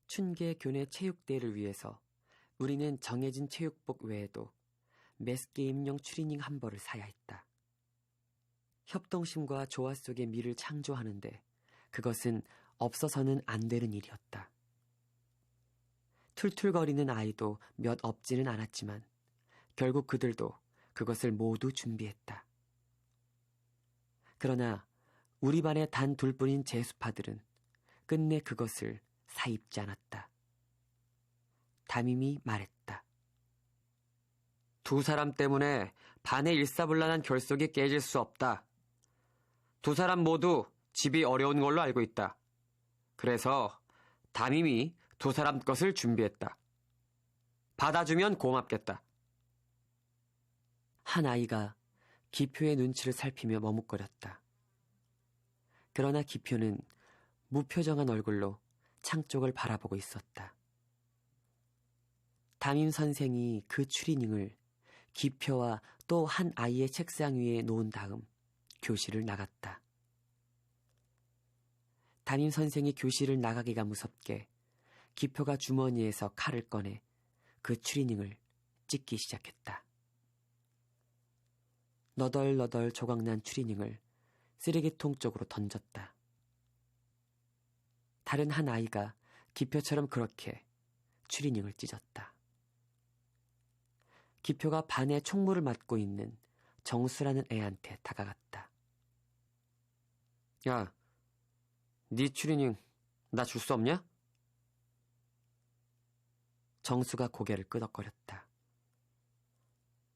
춘계 교내 체육대회를 위해서 우리는 정해진 체육복 외에도 매스게임용 추리닝 한 벌을 사야 했다. 협동심과 조화 속의 미를 창조하는데 그것은 없어서는 안 되는 일이었다. 툴툴거리는 아이도 몇 없지는 않았지만 결국 그들도 그것을 모두 준비했다. 그러나 우리 반에 단 둘뿐인 재수파들은 끝내 그것을 사입지 않았다. 담임이 말했다. 두 사람 때문에 반의 일사불란한 결속이 깨질 수 없다. 두 사람 모두 집이 어려운 걸로 알고 있다. 그래서 담임이 두 사람 것을 준비했다. 받아주면 고맙겠다. 한 아이가 기표의 눈치를 살피며 머뭇거렸다. 그러나 기표는 무표정한 얼굴로 창 쪽을 바라보고 있었다. 담임 선생이 그 추리닝을 기표와 또 한 아이의 책상 위에 놓은 다음 교실을 나갔다. 담임 선생이 교실을 나가기가 무섭게 기표가 주머니에서 칼을 꺼내 그 추리닝을 찢기 시작했다. 너덜너덜 조각난 추리닝을 쓰레기통 쪽으로 던졌다. 다른 한 아이가 기표처럼 그렇게 추리닝을 찢었다. 기표가 반에 총무를 맡고 있는 정수라는 애한테 다가갔다. 야, 네 추리닝 나 줄 수 없냐? 정수가 고개를 끄덕거렸다.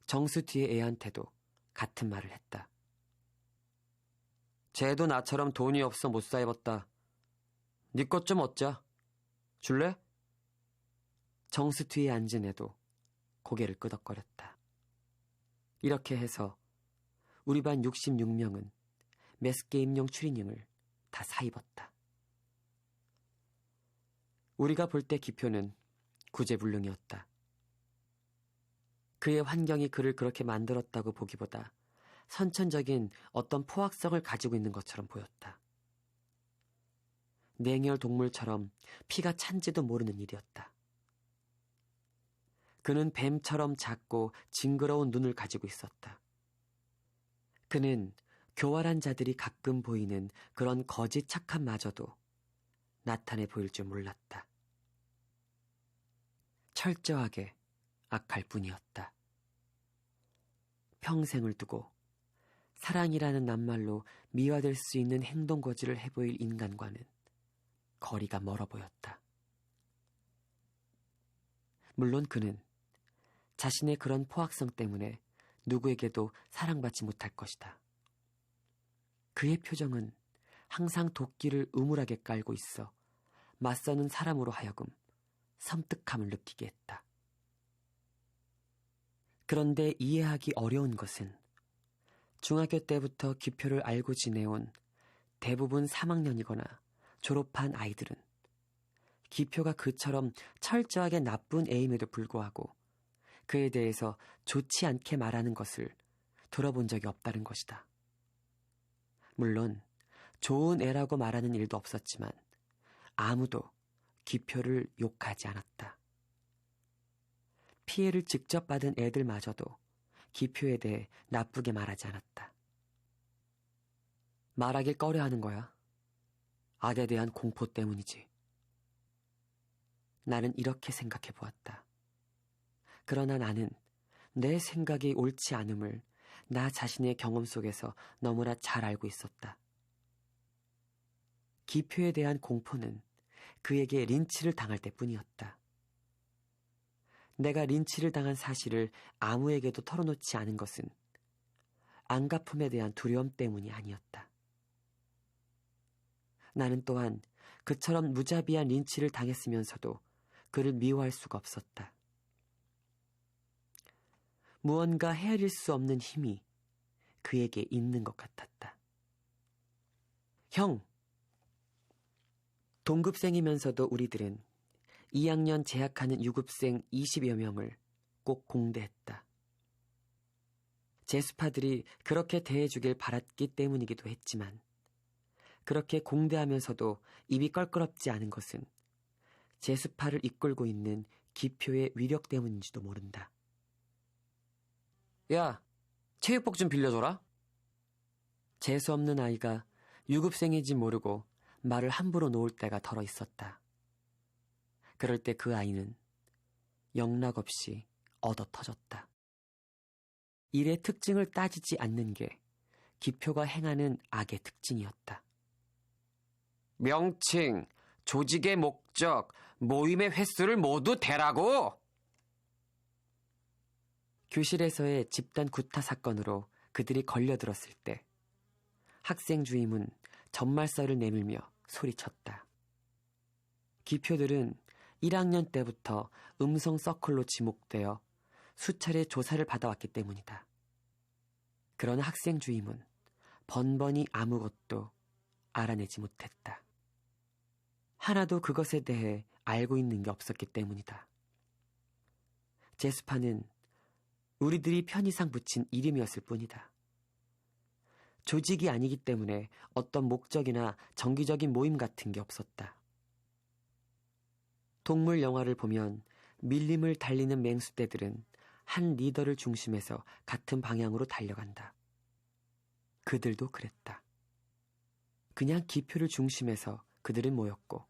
정수 뒤에 애한테도 같은 말을 했다. 쟤도 나처럼 돈이 없어 못 사 입었다. 네 것 좀 얻자. 줄래? 정수 뒤에 앉은 애도 고개를 끄덕거렸다. 이렇게 해서 우리 반 66명은 매스게임용 추리닝을 다 사입었다. 우리가 볼 때 기표는 구제불능이었다. 그의 환경이 그를 그렇게 만들었다고 보기보다 선천적인 어떤 포악성을 가지고 있는 것처럼 보였다. 냉혈 동물처럼 피가 찬지도 모르는 일이었다. 그는 뱀처럼 작고 징그러운 눈을 가지고 있었다. 그는 교활한 자들이 가끔 보이는 그런 거짓 착함마저도 나타내 보일 줄 몰랐다. 철저하게 악할 뿐이었다. 평생을 두고 사랑이라는 낱말로 미화될 수 있는 행동거지를 해보일 인간과는 거리가 멀어 보였다. 물론 그는 자신의 그런 포악성 때문에 누구에게도 사랑받지 못할 것이다. 그의 표정은 항상 도끼를 우물하게 깔고 있어 맞서는 사람으로 하여금 섬뜩함을 느끼게 했다. 그런데 이해하기 어려운 것은 중학교 때부터 기표를 알고 지내온 대부분 3학년이거나 졸업한 아이들은 기표가 그처럼 철저하게 나쁜 애임에도 불구하고 그에 대해서 좋지 않게 말하는 것을 들어본 적이 없다는 것이다. 물론 좋은 애라고 말하는 일도 없었지만 아무도 기표를 욕하지 않았다. 피해를 직접 받은 애들마저도 기표에 대해 나쁘게 말하지 않았다. 말하길 꺼려하는 거야. 악에 대한 공포 때문이지. 나는 이렇게 생각해 보았다. 그러나 나는 내 생각이 옳지 않음을 나 자신의 경험 속에서 너무나 잘 알고 있었다. 기표에 대한 공포는 그에게 린치를 당할 때뿐이었다. 내가 린치를 당한 사실을 아무에게도 털어놓지 않은 것은 안갚음에 대한 두려움 때문이 아니었다. 나는 또한 그처럼 무자비한 린치를 당했으면서도 그를 미워할 수가 없었다. 무언가 헤아릴 수 없는 힘이 그에게 있는 것 같았다. 형! 동급생이면서도 우리들은 2학년 재학하는 유급생 20여 명을 꼭 공대했다. 재수파들이 그렇게 대해주길 바랐기 때문이기도 했지만 그렇게 공대하면서도 입이 껄끄럽지 않은 것은 제스파를 이끌고 있는 기표의 위력 때문인지도 모른다. 야, 체육복 좀 빌려줘라. 재수없는 아이가 유급생인지 모르고 말을 함부로 놓을 때가 덜어 있었다. 그럴 때 그 아이는 영락없이 얻어 터졌다. 일의 특징을 따지지 않는 게 기표가 행하는 악의 특징이었다. 명칭, 조직의 목적, 모임의 횟수를 모두 대라고! 교실에서의 집단 구타 사건으로 그들이 걸려들었을 때 학생 주임은 전말살을 내밀며 소리쳤다. 기표들은 1학년 때부터 음성 서클로 지목되어 수차례 조사를 받아왔기 때문이다. 그러나 학생 주임은 번번이 아무것도 알아내지 못했다. 하나도 그것에 대해 알고 있는 게 없었기 때문이다. 제스파는 우리들이 편의상 붙인 이름이었을 뿐이다. 조직이 아니기 때문에 어떤 목적이나 정기적인 모임 같은 게 없었다. 동물 영화를 보면 밀림을 달리는 맹수떼들은 한 리더를 중심해서 같은 방향으로 달려간다. 그들도 그랬다. 그냥 기표를 중심해서 그들은 모였고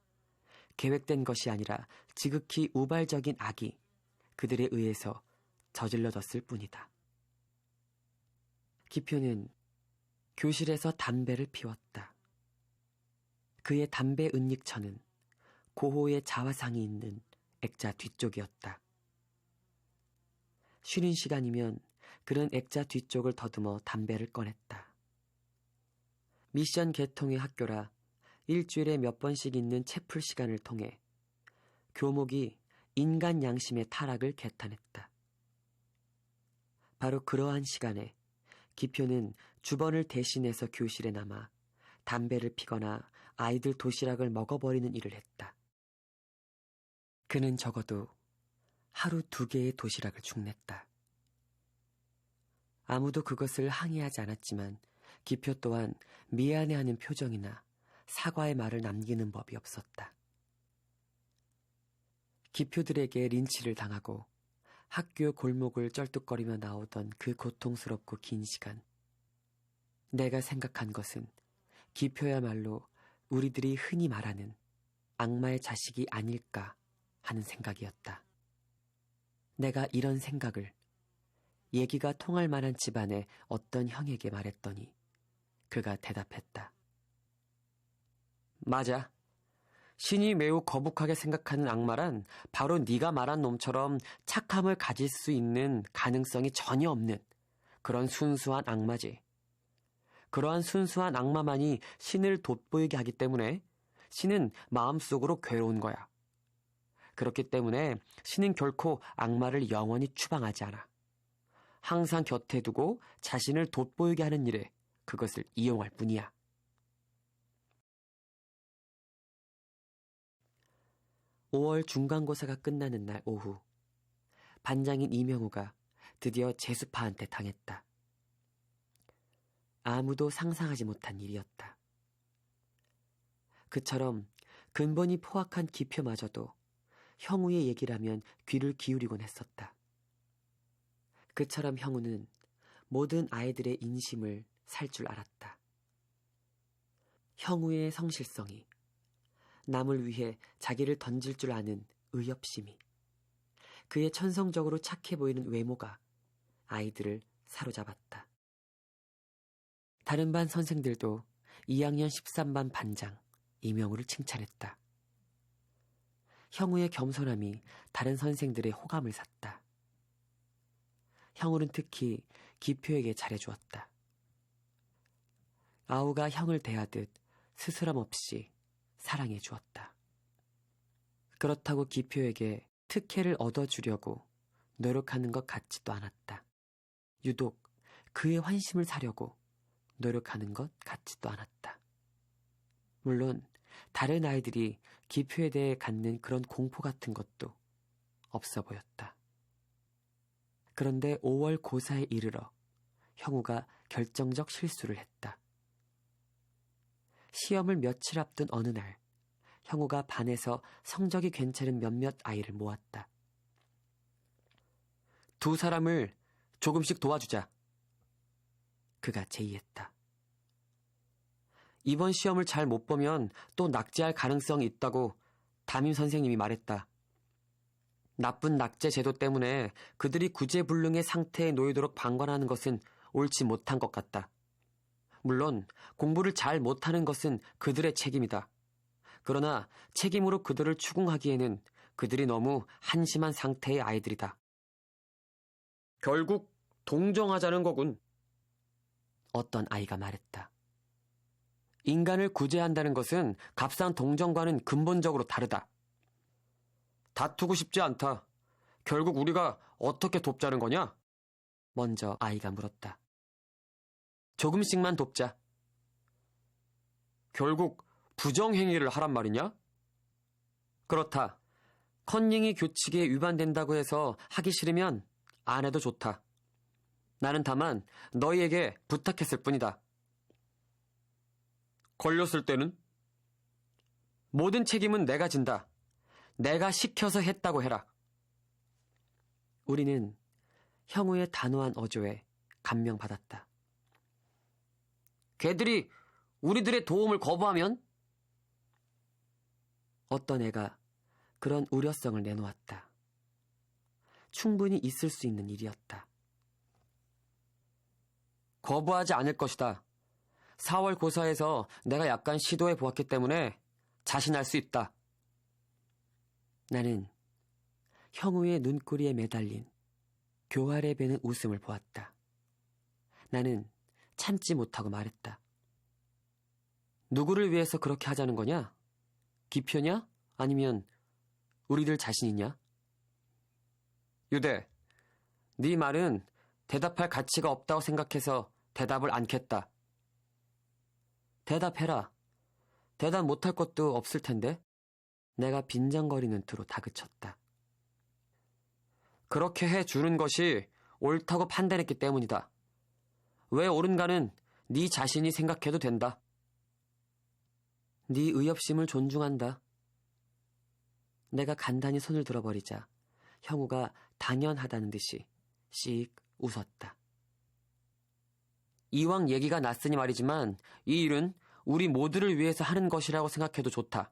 계획된 것이 아니라 지극히 우발적인 악이 그들에 의해서 저질러졌을 뿐이다. 기표는 교실에서 담배를 피웠다. 그의 담배 은닉처는 고호의 자화상이 있는 액자 뒤쪽이었다. 쉬는 시간이면 그는 액자 뒤쪽을 더듬어 담배를 꺼냈다. 미션 계통의 학교라 일주일에 몇 번씩 있는 채플 시간을 통해 교목이 인간 양심의 타락을 개탄했다. 바로 그러한 시간에 기표는 주번을 대신해서 교실에 남아 담배를 피거나 아이들 도시락을 먹어버리는 일을 했다. 그는 적어도 하루 2개의 도시락을 축냈다. 아무도 그것을 항의하지 않았지만 기표 또한 미안해하는 표정이나 사과의 말을 남기는 법이 없었다. 기표들에게 린치를 당하고 학교 골목을 쩔뚝거리며 나오던 그 고통스럽고 긴 시간. 내가 생각한 것은 기표야말로 우리들이 흔히 말하는 악마의 자식이 아닐까 하는 생각이었다. 내가 이런 생각을 얘기가 통할 만한 집안의 어떤 형에게 말했더니 그가 대답했다. 맞아. 신이 매우 거북하게 생각하는 악마란 바로 네가 말한 놈처럼 착함을 가질 수 있는 가능성이 전혀 없는 그런 순수한 악마지. 그러한 순수한 악마만이 신을 돋보이게 하기 때문에 신은 마음속으로 괴로운 거야. 그렇기 때문에 신은 결코 악마를 영원히 추방하지 않아. 항상 곁에 두고 자신을 돋보이게 하는 일에 그것을 이용할 뿐이야. (5월) 중간고사가 끝나는 날 오후, 반장인 이명우가 드디어 제수파한테 당했다. 아무도 상상하지 못한 일이었다. 그처럼 근본이 포악한 기표마저도 형우의 얘기라면 귀를 기울이곤 했었다. 그처럼 형우는 모든 아이들의 인심을 살 줄 알았다. 형우의 성실성이, 남을 위해 자기를 던질 줄 아는 의협심이, 그의 천성적으로 착해 보이는 외모가 아이들을 사로잡았다. 다른 반 선생들도 2학년 13반 반장 이명우를 칭찬했다. 형우의 겸손함이 다른 선생들의 호감을 샀다. 형우는 특히 기표에게 잘해주었다. 아우가 형을 대하듯 스스럼 없이 사랑해 주었다. 그렇다고 기표에게 특혜를 얻어주려고 노력하는 것 같지도 않았다. 유독 그의 환심을 사려고 노력하는 것 같지도 않았다. 물론 다른 아이들이 기표에 대해 갖는 그런 공포 같은 것도 없어 보였다. 그런데 5월 고사에 이르러 형우가 결정적 실수를 했다. 시험을 며칠 앞둔 어느 날 형우가 반에서 성적이 괜찮은 몇몇 아이를 모았다. 두 사람을 조금씩 도와주자. 그가 제의했다. 이번 시험을 잘 못 보면 또 낙제할 가능성이 있다고 담임 선생님이 말했다. 나쁜 낙제 제도 때문에 그들이 구제불능의 상태에 놓이도록 방관하는 것은 옳지 못한 것 같다. 물론 공부를 잘 못하는 것은 그들의 책임이다. 그러나 책임으로 그들을 추궁하기에는 그들이 너무 한심한 상태의 아이들이다. 결국 동정하자는 거군. 어떤 아이가 말했다. 인간을 구제한다는 것은 값싼 동정과는 근본적으로 다르다. 다투고 싶지 않다. 결국 우리가 어떻게 돕자는 거냐? 먼저 아이가 물었다. 조금씩만 돕자. 결국 부정행위를 하란 말이냐? 그렇다. 컨닝이 규칙에 위반된다고 해서 하기 싫으면 안 해도 좋다. 나는 다만 너희에게 부탁했을 뿐이다. 걸렸을 때는? 모든 책임은 내가 진다. 내가 시켜서 했다고 해라. 우리는 형우의 단호한 어조에 감명받았다. 걔들이 우리들의 도움을 거부하면? 어떤 애가 그런 우려성을 내놓았다. 충분히 있을 수 있는 일이었다. 거부하지 않을 것이다. 4월 고사에서 내가 약간 시도해 보았기 때문에 자신할 수 있다. 나는 형우의 눈꼬리에 매달린 교활해 배는 웃음을 보았다. 나는 참지 못하고 말했다. 누구를 위해서 그렇게 하자는 거냐? 기표냐? 아니면 우리들 자신이냐? 유대, 네 말은 대답할 가치가 없다고 생각해서 대답을 않겠다. 대답해라. 대답 못할 것도 없을 텐데. 내가 빈정거리는 투로 다그쳤다. 그렇게 해주는 것이 옳다고 판단했기 때문이다. 왜 옳은가는 네 자신이 생각해도 된다. 네 의협심을 존중한다. 내가 간단히 손을 들어버리자 형우가 당연하다는 듯이 씩 웃었다. 이왕 얘기가 났으니 말이지만 이 일은 우리 모두를 위해서 하는 것이라고 생각해도 좋다.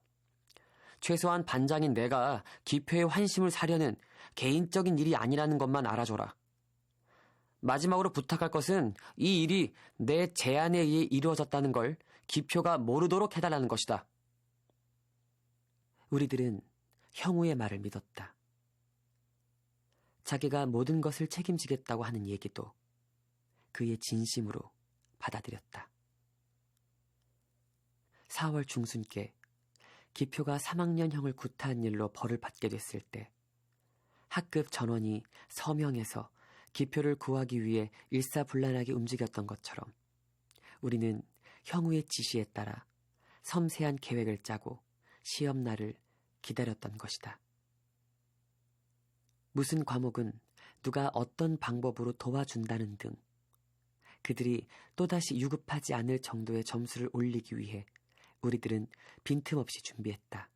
최소한 반장인 내가 기표의 환심을 사려는 개인적인 일이 아니라는 것만 알아줘라. 마지막으로 부탁할 것은 이 일이 내 제안에 의해 이루어졌다는 걸 기표가 모르도록 해달라는 것이다. 우리들은 형우의 말을 믿었다. 자기가 모든 것을 책임지겠다고 하는 얘기도 그의 진심으로 받아들였다. 4월 중순께 기표가 3학년형을 구타한 일로 벌을 받게 됐을 때 학급 전원이 서명해서 기표를 구하기 위해 일사불란하게 움직였던 것처럼 우리는 형우의 지시에 따라 섬세한 계획을 짜고 시험날을 기다렸던 것이다. 무슨 과목은 누가 어떤 방법으로 도와준다는 등 그들이 또다시 유급하지 않을 정도의 점수를 올리기 위해 우리들은 빈틈없이 준비했다.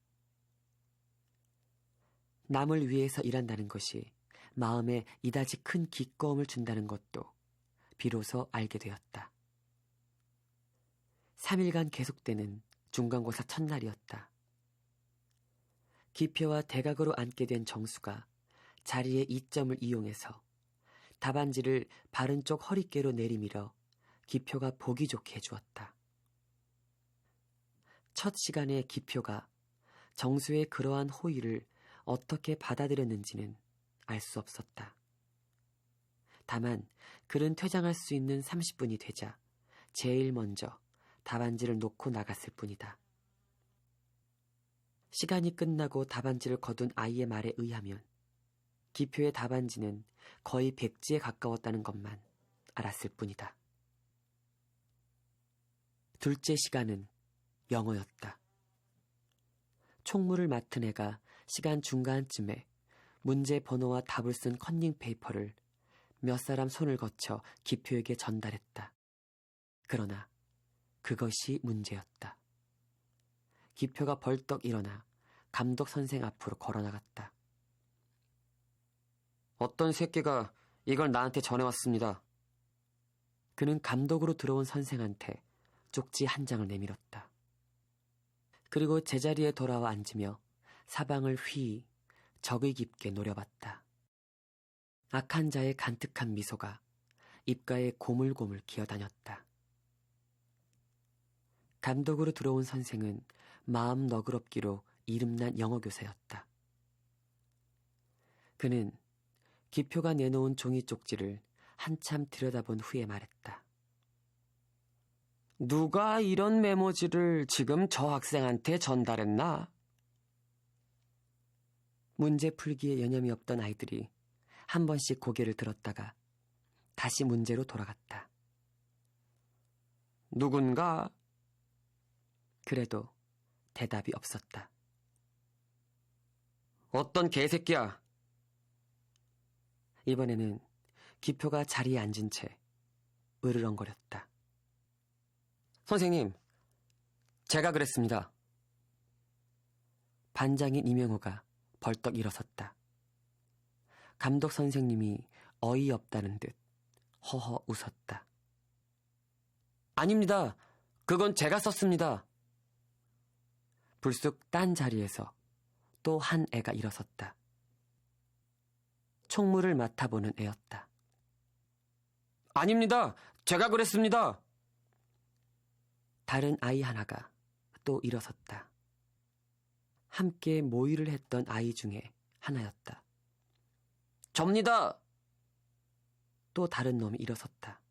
남을 위해서 일한다는 것이 마음에 이다지 큰 기꺼움을 준다는 것도 비로소 알게 되었다. 3일간 계속되는 중간고사 첫날이었다. 기표와 대각으로 앉게 된 정수가 자리의 이점을 이용해서 답안지를 바른 쪽 허리깨로 내리밀어 기표가 보기 좋게 해주었다. 첫 시간에 기표가 정수의 그러한 호의를 어떻게 받아들였는지는 알 수 없었다. 다만 그는 퇴장할 수 있는 30분이 되자 제일 먼저 답안지를 놓고 나갔을 뿐이다. 시간이 끝나고 답안지를 거둔 아이의 말에 의하면 기표의 답안지는 거의 백지에 가까웠다는 것만 알았을 뿐이다. 둘째 시간은 영어였다. 총무를 맡은 애가 시간 중간쯤에 문제 번호와 답을 쓴 컨닝 페이퍼를 몇 사람 손을 거쳐 기표에게 전달했다. 그러나 그것이 문제였다. 기표가 벌떡 일어나 감독 선생 앞으로 걸어나갔다. 어떤 새끼가 이걸 나한테 전해왔습니다. 그는 감독으로 들어온 선생한테 쪽지 한 장을 내밀었다. 그리고 제자리에 돌아와 앉으며 사방을 휘 적의 깊게 노려봤다. 악한 자의 간특한 미소가 입가에 고물고물 기어다녔다. 감독으로 들어온 선생은 마음 너그럽기로 이름난 영어교사였다. 그는 기표가 내놓은 종이 쪽지를 한참 들여다본 후에 말했다. 누가 이런 메모지를 지금 저 학생한테 전달했나? 문제 풀기에 여념이 없던 아이들이 한 번씩 고개를 들었다가 다시 문제로 돌아갔다. 누군가? 그래도 대답이 없었다. 어떤 개새끼야? 이번에는 기표가 자리에 앉은 채 으르렁거렸다. 선생님, 제가 그랬습니다. 반장인 이명호가 벌떡 일어섰다. 감독 선생님이 어이없다는 듯 허허 웃었다. 아닙니다. 그건 제가 썼습니다. 불쑥 딴 자리에서 또 한 애가 일어섰다. 총무를 맡아보는 애였다. 아닙니다. 제가 그랬습니다. 다른 아이 하나가 또 일어섰다. 함께 모의를 했던 아이 중에 하나였다. 접니다. 또 다른 놈이 일어섰다.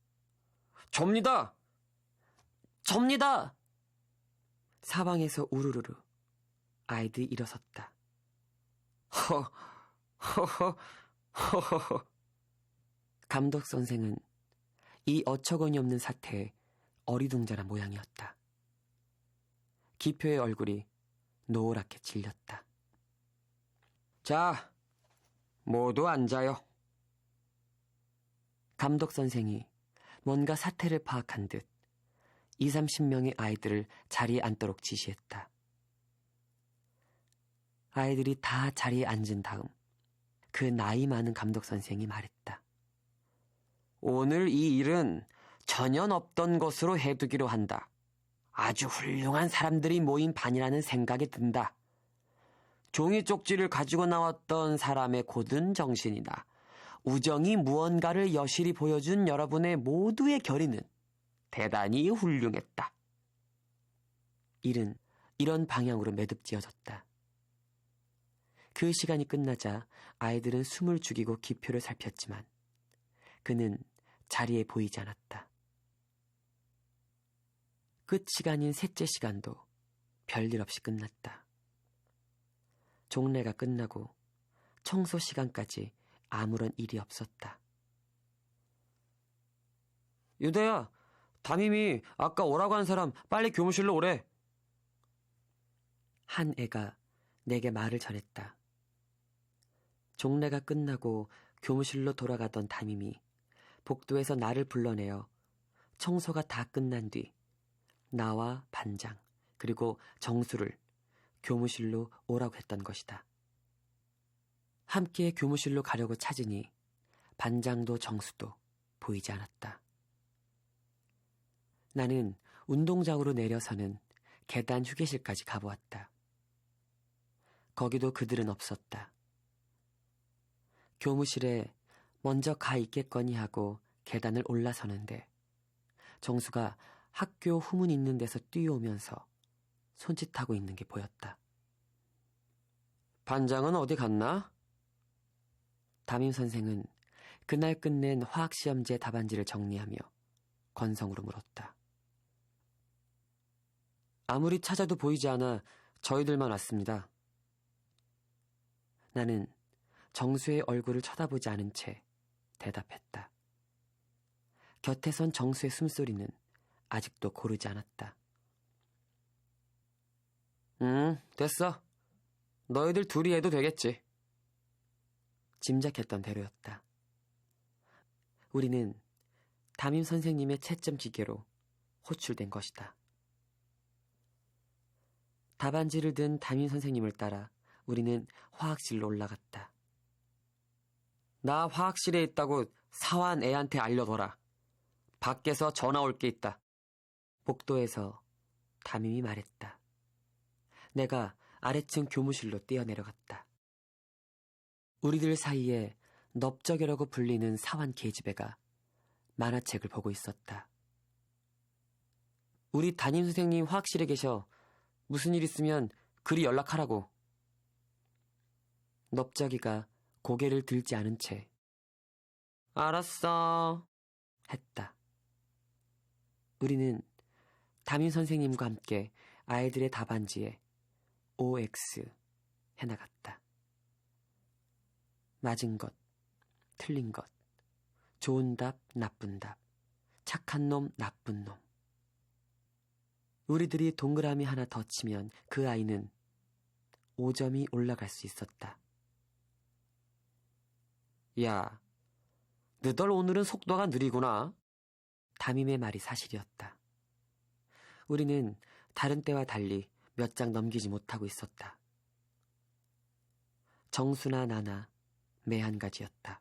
접니다. 접니다. 사방에서 우르르르 아이들이 일어섰다. 허허허허허허. 감독 선생은 이 어처구니 없는 사태에 어리둥절한 모양이었다. 기표의 얼굴이 노랗게 질렸다. 자, 모두 앉아요. 감독 선생이 뭔가 사태를 파악한 듯 20-30명의 아이들을 자리에 앉도록 지시했다. 아이들이 다 자리에 앉은 다음 그 나이 많은 감독 선생이 말했다. 오늘 이 일은 전혀 없던 것으로 해두기로 한다. 아주 훌륭한 사람들이 모인 반이라는 생각이 든다. 종이 쪽지를 가지고 나왔던 사람의 고든 정신이나 우정이 무언가를 여실히 보여준 여러분의 모두의 결의는 대단히 훌륭했다. 일은 이런 방향으로 매듭지어졌다. 그 시간이 끝나자 아이들은 숨을 죽이고 기표를 살폈지만 그는 자리에 보이지 않았다. 끝 시간인 셋째 시간도 별일 없이 끝났다. 종례가 끝나고 청소 시간까지 아무런 일이 없었다. 유대야, 담임이 아까 오라고 한 사람 빨리 교무실로 오래. 한 애가 내게 말을 전했다. 종례가 끝나고 교무실로 돌아가던 담임이 복도에서 나를 불러내어 청소가 다 끝난 뒤 나와 반장 그리고 정수를 교무실로 오라고 했던 것이다. 함께 교무실로 가려고 찾으니 반장도 정수도 보이지 않았다. 나는 운동장으로 내려서는 계단 휴게실까지 가보았다. 거기도 그들은 없었다. 교무실에 먼저 가 있겠거니 하고 계단을 올라서는데 정수가 학교 후문 있는 데서 뛰어오면서 손짓하고 있는 게 보였다. 반장은 어디 갔나? 담임 선생은 그날 끝낸 화학시험제 답안지를 정리하며 건성으로 물었다. 아무리 찾아도 보이지 않아 저희들만 왔습니다. 나는 정수의 얼굴을 쳐다보지 않은 채 대답했다. 곁에 선 정수의 숨소리는 아직도 고르지 않았다. 됐어. 너희들 둘이 해도 되겠지. 짐작했던 대로였다. 우리는 담임 선생님의 채점 기계로 호출된 것이다. 답안지를 든 담임 선생님을 따라 우리는 화학실로 올라갔다. 나 화학실에 있다고 사환 애한테 알려둬라. 밖에서 전화 올 게 있다. 복도에서 담임이 말했다. 내가 아래층 교무실로 뛰어내려갔다. 우리들 사이에 넓적이라고 불리는 사환 계집애가 만화책을 보고 있었다. 우리 담임 선생님 화학실에 계셔. 무슨 일 있으면 그리 연락하라고. 넓적이가 고개를 들지 않은 채 알았어 했다. 우리는 담임 선생님과 함께 아이들의 답안지에 OX 해나갔다. 맞은 것, 틀린 것, 좋은 답, 나쁜 답, 착한 놈, 나쁜 놈. 우리들이 동그라미 하나 더 치면 그 아이는 5점이 올라갈 수 있었다. 야, 너덜 오늘은 속도가 느리구나. 담임의 말이 사실이었다. 우리는 다른 때와 달리 몇 장 넘기지 못하고 있었다. 정수나 나나 매 한 가지였다.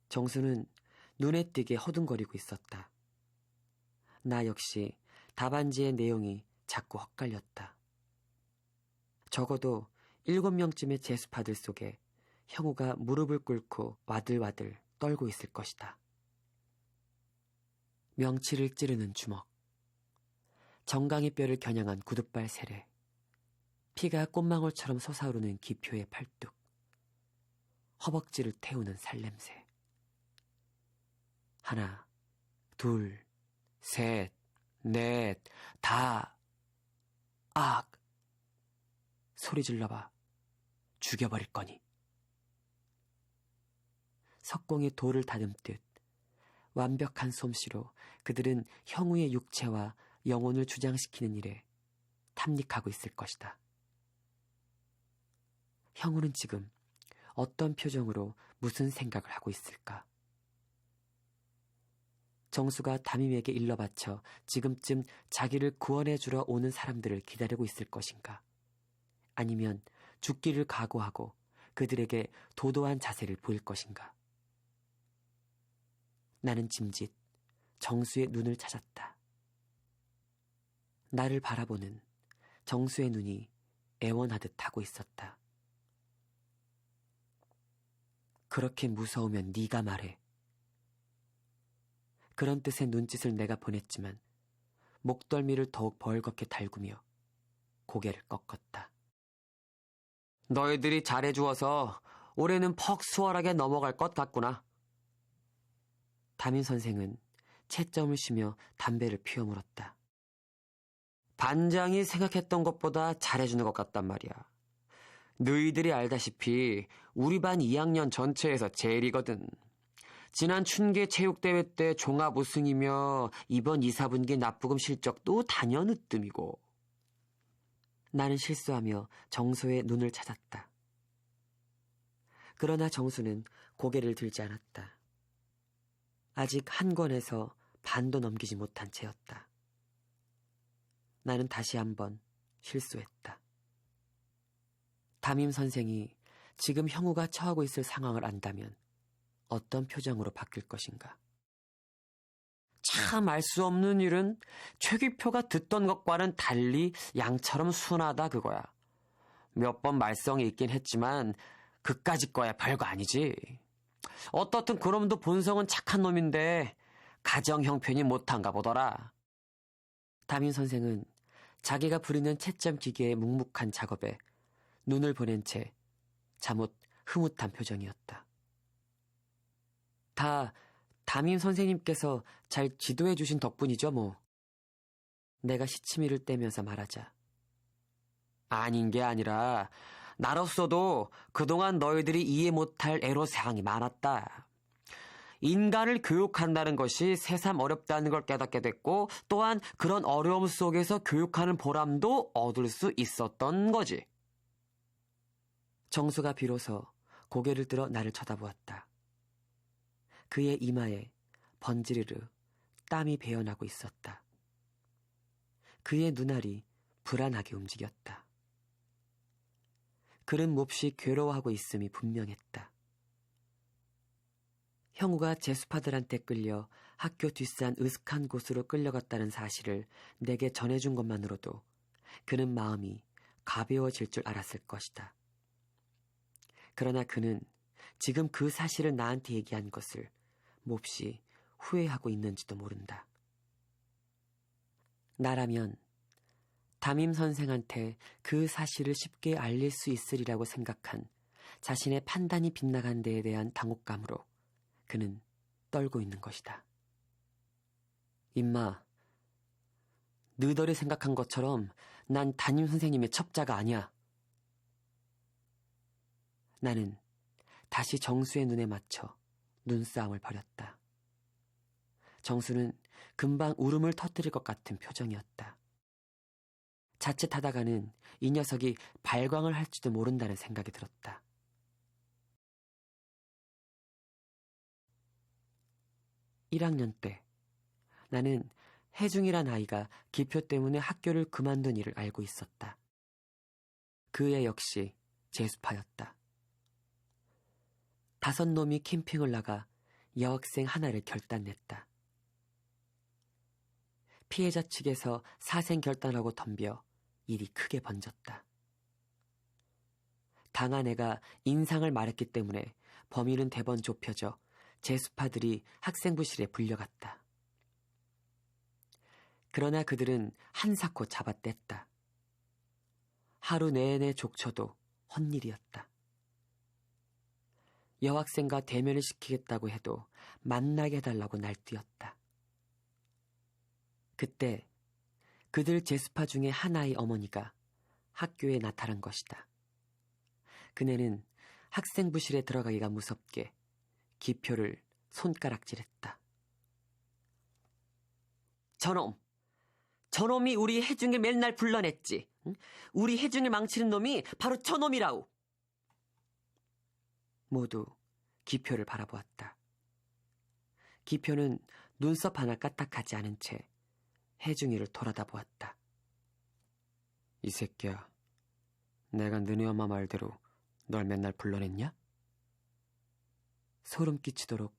정수는 눈에 띄게 허둥거리고 있었다. 나 역시 답안지의 내용이 자꾸 헛갈렸다. 적어도 7명쯤의 재수파들 속에 형우가 무릎을 꿇고 와들와들 떨고 있을 것이다. 명치를 찌르는 주먹, 정강이 뼈를 겨냥한 구둣발 세례, 피가 꽃망울처럼 솟아오르는 기표의 팔뚝, 허벅지를 태우는 살냄새. 하나, 둘, 셋, 넷, 다, 악! 소리 질러봐. 죽여버릴 거니. 석공이 돌을 다듬듯 완벽한 솜씨로 그들은 형우의 육체와 영혼을 주장시키는 일에 탐닉하고 있을 것이다. 형우는 지금 어떤 표정으로 무슨 생각을 하고 있을까? 정수가 담임에게 일러바쳐 지금쯤 자기를 구원해주러 오는 사람들을 기다리고 있을 것인가? 아니면 죽기를 각오하고 그들에게 도도한 자세를 보일 것인가? 나는 짐짓 정수의 눈을 찾았다. 나를 바라보는 정수의 눈이 애원하듯 하고 있었다. 그렇게 무서우면 네가 말해. 그런 뜻의 눈짓을 내가 보냈지만 목덜미를 더욱 벌겋게 달구며 고개를 꺾었다. 너희들이 잘해주어서 올해는 퍽 수월하게 넘어갈 것 같구나. 담임 선생은 채점을 쉬며 담배를 피워 물었다. 반장이 생각했던 것보다 잘해주는 것 같단 말이야. 너희들이 알다시피 우리 반 2학년 전체에서 제일이거든. 지난 춘계 체육대회 때 종합 우승이며 이번 2, 4분기 납부금 실적도 단연 으뜸이고. 나는 실수하며 정수의 눈을 찾았다. 그러나 정수는 고개를 들지 않았다. 아직 한 권에서 반도 넘기지 못한 채였다. 나는 다시 한번 실수했다. 담임 선생이 지금 형우가 처하고 있을 상황을 안다면 어떤 표정으로 바뀔 것인가? 참 알 수 없는 일은 최기표가 듣던 것과는 달리 양처럼 순하다 그거야. 몇 번 말썽이 있긴 했지만 그까짓 거야 별거 아니지. 어떻든 그놈도 본성은 착한 놈인데 가정 형편이 못한가 보더라. 담임 선생은 자기가 부리는 채점 기계의 묵묵한 작업에 눈을 보낸 채 잠옷 흐뭇한 표정이었다. 다 담임 선생님께서 잘 지도해 주신 덕분이죠 뭐. 내가 시치미를 떼면서 말하자. 아닌 게 아니라 나로서도 그동안 너희들이 이해 못할 애로사항이 많았다. 인간을 교육한다는 것이 새삼 어렵다는 걸 깨닫게 됐고 또한 그런 어려움 속에서 교육하는 보람도 얻을 수 있었던 거지. 정수가 비로소 고개를 들어 나를 쳐다보았다. 그의 이마에 번지르르 땀이 배어나고 있었다. 그의 눈알이 불안하게 움직였다. 그는 몹시 괴로워하고 있음이 분명했다. 형우가 제수파들한테 끌려 학교 뒷산 으슥한 곳으로 끌려갔다는 사실을 내게 전해준 것만으로도 그는 마음이 가벼워질 줄 알았을 것이다. 그러나 그는 지금 그 사실을 나한테 얘기한 것을 몹시 후회하고 있는지도 모른다. 나라면 담임 선생한테 그 사실을 쉽게 알릴 수 있으리라고 생각한 자신의 판단이 빗나간 데에 대한 당혹감으로 그는 떨고 있는 것이다. 임마, 너희들이 생각한 것처럼 난 담임 선생님의 첩자가 아니야. 나는 다시 정수의 눈에 맞춰 눈싸움을 벌였다. 정수는 금방 울음을 터뜨릴 것 같은 표정이었다. 자칫하다가는 이 녀석이 발광을 할지도 모른다는 생각이 들었다. (1학년) 때 나는 혜중이란 아이가 기표 때문에 학교를 그만둔 일을 알고 있었다. 그 애 역시 제수파였다. 5놈이 캠핑을 나가 여학생 하나를 결단냈다. 피해자 측에서 사생 결단하고 덤벼 일이 크게 번졌다. 당한 애가 인상을 말했기 때문에 범인은 대번 좁혀져 제수파들이 학생부실에 불려갔다. 그러나 그들은 한사코 잡아뗐다. 하루 내내 족쳐도 헛일이었다. 여학생과 대면을 시키겠다고 해도 만나게 해달라고 날뛰었다. 그때 그들 제수파 중에 하나의 어머니가 학교에 나타난 것이다. 그네는 학생부실에 들어가기가 무섭게 기표를 손가락질했다. 저놈이 우리 혜중을 맨날 불러냈지. 우리 혜중을 망치는 놈이 바로 저놈이라우. 모두 기표를 바라보았다. 기표는 눈썹 하나 까딱하지 않은 채 혜중이를 돌아다 보았다. 이 새끼야, 내가 너네 엄마 말대로 널 맨날 불러냈냐? 소름 끼치도록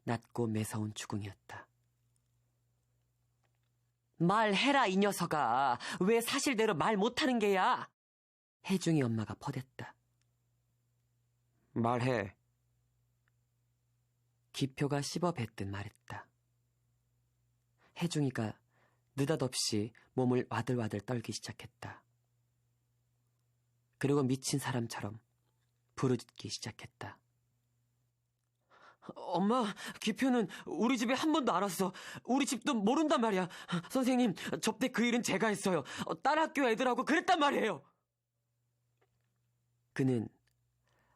낮고 매서운 추궁이었다. 말해라, 이 녀석아. 왜 사실대로 말 못하는 게야? 혜중이 엄마가 퍼댔다. 말해. 기표가 씹어뱉듯 말했다. 혜중이가 느닷없이 몸을 와들와들 떨기 시작했다. 그리고 미친 사람처럼 부르짖기 시작했다. 엄마, 기표는 우리 집에 한 번도 안 왔어. 우리 집도 모른단 말이야. 선생님, 접대 그 일은 제가 했어요. 딸 학교 애들하고 그랬단 말이에요. 그는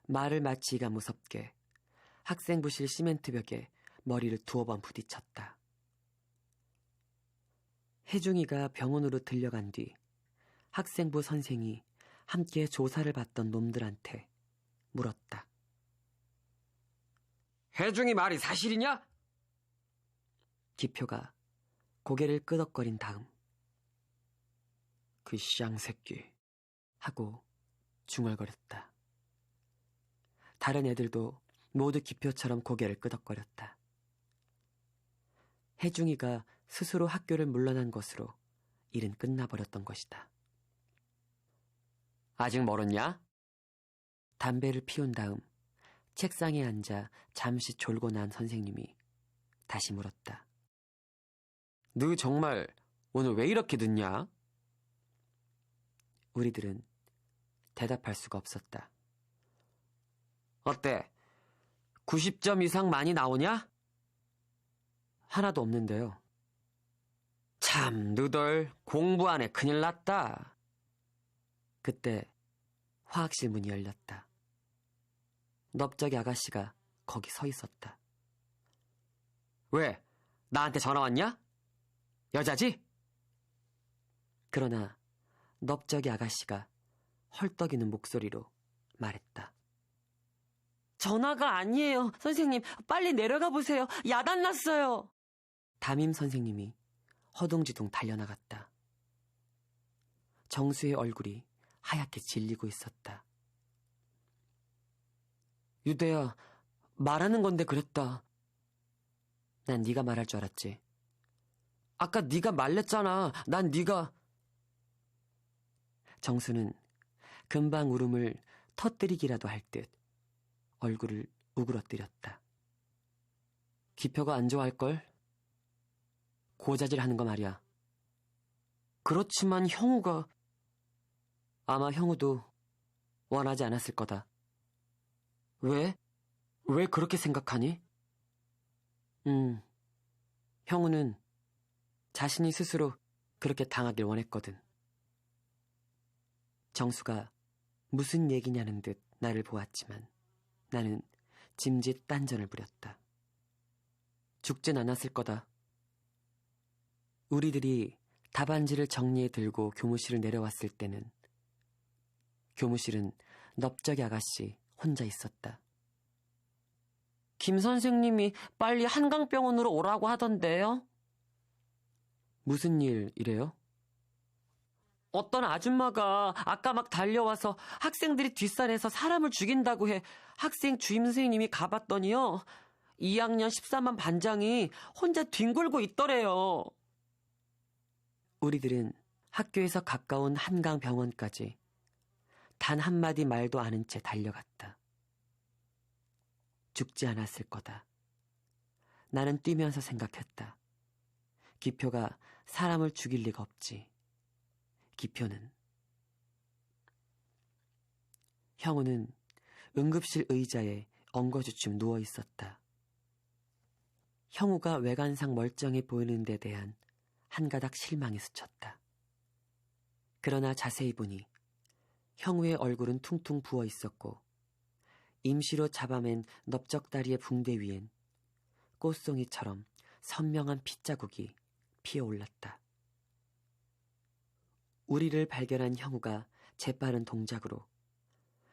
말을 마치기가 무섭게 학생부실 시멘트벽에 머리를 2번 부딪혔다. 혜중이가 병원으로 들려간 뒤 학생부 선생이 함께 조사를 받던 놈들한테 물었다. 혜중이 말이 사실이냐? 기표가 고개를 끄덕거린 다음 그 쌍새끼 하고 중얼거렸다. 다른 애들도 모두 기표처럼 고개를 끄덕거렸다. 혜중이가 스스로 학교를 물러난 것으로 일은 끝나버렸던 것이다. 아직 멀었냐? 담배를 피운 다음 책상에 앉아 잠시 졸고 난 선생님이 다시 물었다. 너 정말 오늘 왜 이렇게 늦냐? 우리들은 대답할 수가 없었다. 어때? 90점 이상 많이 나오냐? 하나도 없는데요. 참, 너들 공부 안 해 큰일 났다. 그때 화학실 문이 열렸다. 넓적이 아가씨가 거기 서 있었다. 왜? 나한테 전화 왔냐? 여자지? 그러나 넓적이 아가씨가 헐떡이는 목소리로 말했다. 전화가 아니에요. 선생님, 빨리 내려가 보세요. 야단났어요. 담임 선생님이 허둥지둥 달려나갔다. 정수의 얼굴이 하얗게 질리고 있었다. 유대야, 말하는 건데 그랬다. 난 네가 말할 줄 알았지. 아까 네가 말랬잖아. 난 네가... 정수는 금방 울음을 터뜨리기라도 할 듯 얼굴을 우그러뜨렸다. 기표가 안 좋아할걸? 고자질하는 거 말이야. 그렇지만 형우가... 아마 형우도 원하지 않았을 거다. 왜? 왜 그렇게 생각하니? 형우는 자신이 스스로 그렇게 당하길 원했거든. 정수가 무슨 얘기냐는 듯 나를 보았지만 나는 짐짓 딴전을 부렸다. 죽진 않았을 거다. 우리들이 답안지를 정리해 들고 교무실을 내려왔을 때는 교무실은 넓적이 아가씨 혼자 있었다. 김 선생님이 빨리 한강병원으로 오라고 하던데요? 무슨 일이래요? 어떤 아줌마가 아까 막 달려와서 학생들이 뒷산에서 사람을 죽인다고 해 학생 주임 선생님이 가봤더니요. 2학년 13반 반장이 혼자 뒹굴고 있더래요. 우리들은 학교에서 가까운 한강병원까지 단 한마디 말도 않은 채 달려갔다. 죽지 않았을 거다. 나는 뛰면서 생각했다. 기표가 사람을 죽일 리가 없지. 기표는. 형우는 응급실 의자에 엉거주춤 누워 있었다. 형우가 외관상 멀쩡해 보이는 데 대한 한 가닥 실망이 스쳤다. 그러나 자세히 보니 형우의 얼굴은 퉁퉁 부어 있었고 임시로 잡아맨 넓적다리의 붕대 위엔 꽃송이처럼 선명한 핏자국이 피어올랐다. 우리를 발견한 형우가 재빠른 동작으로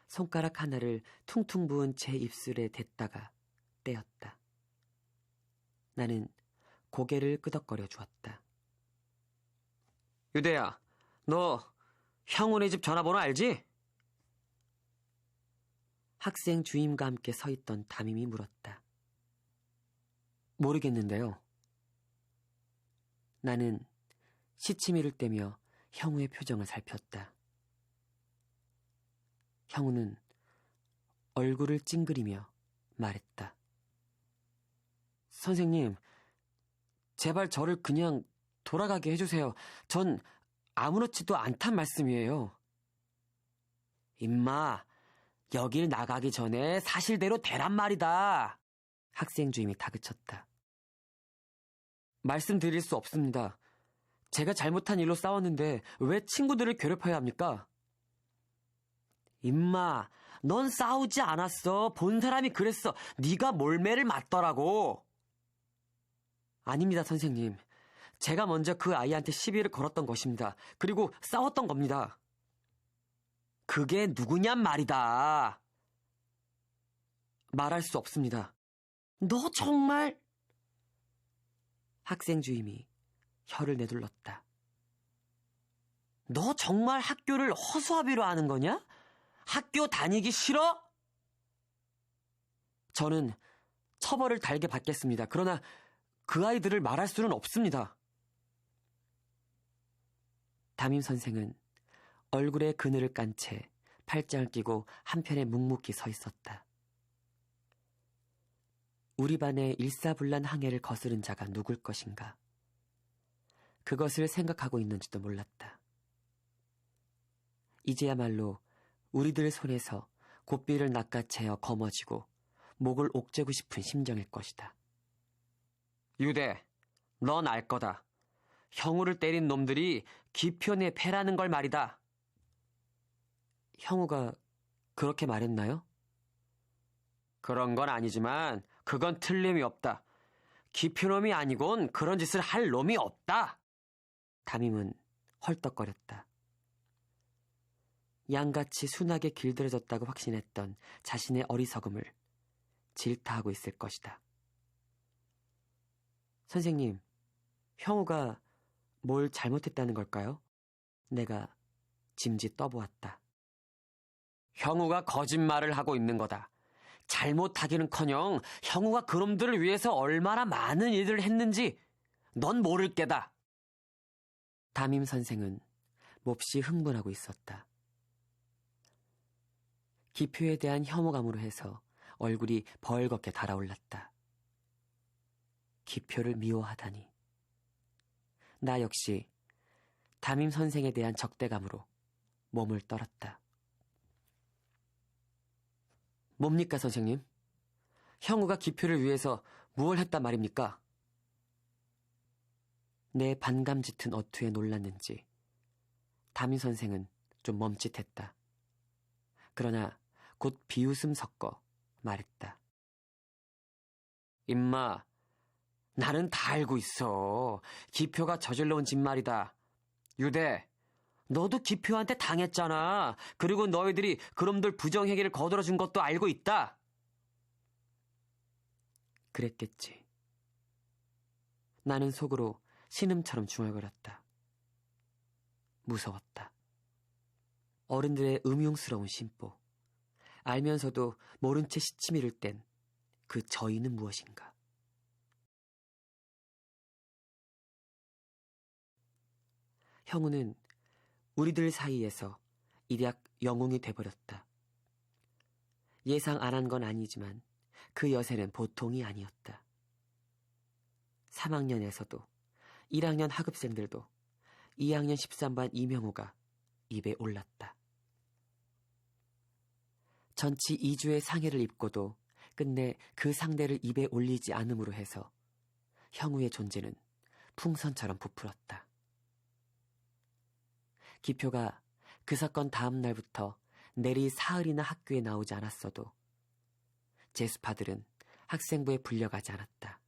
손가락 하나를 퉁퉁 부은 제 입술에 댔다가 떼었다. 나는 고개를 끄덕거려 주었다. 유대야, 너 형우네 집 전화번호 알지? 학생 주임과 함께 서 있던 담임이 물었다. 모르겠는데요. 나는 시치미를 떼며 형우의 표정을 살폈다. 형우는 얼굴을 찡그리며 말했다. 선생님, 제발 저를 그냥 돌아가게 해주세요. 전 아무렇지도 않단 말씀이에요. 임마, 여길 나가기 전에 사실대로 되란 말이다. 학생 주임이 다그쳤다. 말씀드릴 수 없습니다. 제가 잘못한 일로 싸웠는데 왜 친구들을 괴롭혀야 합니까? 임마, 넌 싸우지 않았어. 본 사람이 그랬어. 네가 몰매를 맞더라고. 아닙니다, 선생님. 제가 먼저 그 아이한테 시비를 걸었던 것입니다. 그리고 싸웠던 겁니다. 그게 누구냔 말이다. 말할 수 없습니다. 너 정말... 학생 주임이 혀를 내둘렀다. 너 정말 학교를 허수아비로 하는 거냐? 학교 다니기 싫어? 저는 처벌을 달게 받겠습니다. 그러나 그 아이들을 말할 수는 없습니다. 담임 선생은 얼굴에 그늘을 깐 채 팔짱을 끼고 한편에 묵묵히 서 있었다. 우리 반의 일사불란 항해를 거스른 자가 누굴 것인가? 그것을 생각하고 있는지도 몰랐다. 이제야말로 우리들 손에서 고삐를 낚아채어 거머쥐고 목을 옥죄고 싶은 심정일 것이다. 유대, 넌 알 거다. 형우를 때린 놈들이 기편의 패라는 걸 말이다. 형우가 그렇게 말했나요? 그런 건 아니지만 그건 틀림이 없다. 기표놈이 아니곤 그런 짓을 할 놈이 없다. 담임은 헐떡거렸다. 양같이 순하게 길들여졌다고 확신했던 자신의 어리석음을 질타하고 있을 것이다. 선생님, 형우가 뭘 잘못했다는 걸까요? 내가 짐짓 떠보았다. 형우가 거짓말을 하고 있는 거다. 잘못하기는커녕 형우가 그놈들을 위해서 얼마나 많은 일들을 했는지 넌 모를 게다. 담임 선생은 몹시 흥분하고 있었다. 기표에 대한 혐오감으로 해서 얼굴이 벌겋게 달아올랐다. 기표를 미워하다니. 나 역시 담임 선생에 대한 적대감으로 몸을 떨었다. 뭡니까, 선생님? 형우가 기표를 위해서 무얼 했단 말입니까? 내 반감 짙은 어투에 놀랐는지 담임 선생은 좀 멈칫했다. 그러나 곧 비웃음 섞어 말했다. 임마, 나는 다 알고 있어. 기표가 저질러온 짓말이다. 유대, 너도 기표한테 당했잖아. 그리고 너희들이 그놈들 부정행위를 거들어준 것도 알고 있다. 그랬겠지. 나는 속으로 신음처럼 중얼거렸다. 무서웠다. 어른들의 음흉스러운 심보. 알면서도 모른 채 시치미를 뗀 그 저희는 무엇인가. 형우는 우리들 사이에서 일약 영웅이 돼버렸다. 예상 안 한 건 아니지만 그 여세는 보통이 아니었다. 3학년에서도 1학년 하급생들도 2학년 13반 이명우가 입에 올랐다. 전치 2주의 상해를 입고도 끝내 그 상대를 입에 올리지 않음으로 해서 형우의 존재는 풍선처럼 부풀었다. 기표가 그 사건 다음 날부터 내리 사흘이나 학교에 나오지 않았어도 제수파들은 학생부에 불려가지 않았다.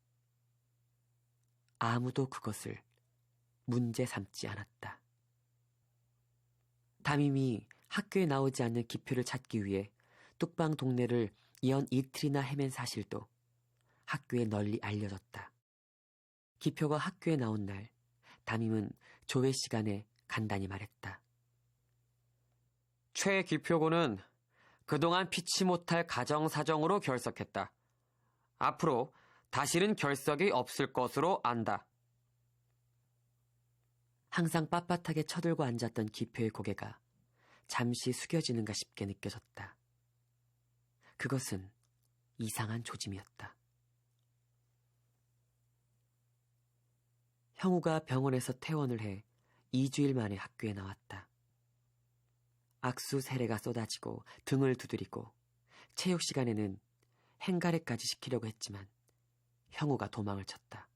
아무도 그것을 문제 삼지 않았다. 담임이 학교에 나오지 않는 기표를 찾기 위해 뚝방 동네를 연 이틀이나 헤맨 사실도 학교에 널리 알려졌다. 기표가 학교에 나온 날 담임은 조회 시간에 간단히 말했다. 최 기표고는 그동안 피치 못할 가정사정으로 결석했다. 앞으로 다시는 결석이 없을 것으로 안다. 항상 빳빳하게 쳐들고 앉았던 기표의 고개가 잠시 숙여지는가 싶게 느껴졌다. 그것은 이상한 조짐이었다. 형우가 병원에서 퇴원을 해 2주일 만에 학교에 나왔다. 악수 세례가 쏟아지고 등을 두드리고 체육 시간에는 행가래까지 시키려고 했지만 형우가 도망을 쳤다.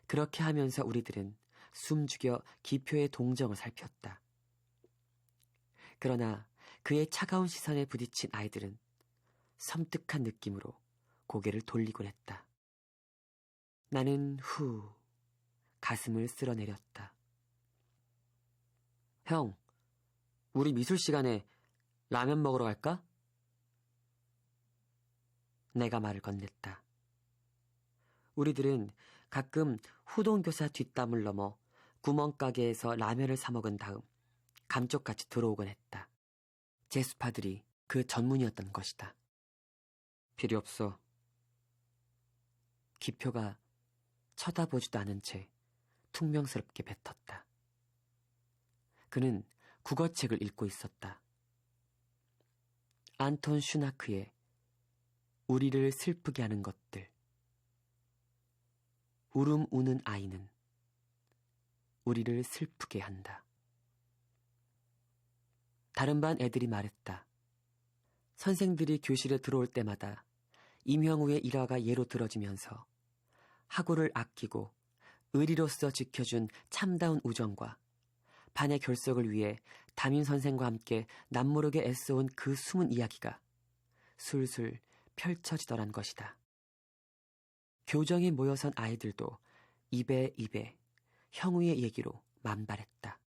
그렇게 하면서 우리들은 숨죽여 기표의 동정을 살폈다. 그러나 그의 차가운 시선에 부딪힌 아이들은 섬뜩한 느낌으로 고개를 돌리곤 했다. 나는 후 가슴을 쓸어내렸다. 형, 우리 미술 시간에 라면 먹으러 갈까? 내가 말을 건넸다. 우리들은 가끔 후동교사 뒷담을 넘어 구멍가게에서 라면을 사 먹은 다음 감쪽같이 들어오곤 했다. 제수파들이 그 전문이었던 것이다. 필요 없어. 기표가 쳐다보지도 않은 채 퉁명스럽게 뱉었다. 그는 국어책을 읽고 있었다. 안톤 슈나크의 우리를 슬프게 하는 것들. 울음 우는 아이는 우리를 슬프게 한다. 다른 반 애들이 말했다. 선생들이 교실에 들어올 때마다 임형우의 일화가 예로 들어지면서 학우를 아끼고 의리로서 지켜준 참다운 우정과 반의 결석을 위해 담임 선생과 함께 남모르게 애써온 그 숨은 이야기가 술술 펼쳐지더란 것이다. 교정에 모여선 아이들도 입에 형우의 얘기로 만발했다.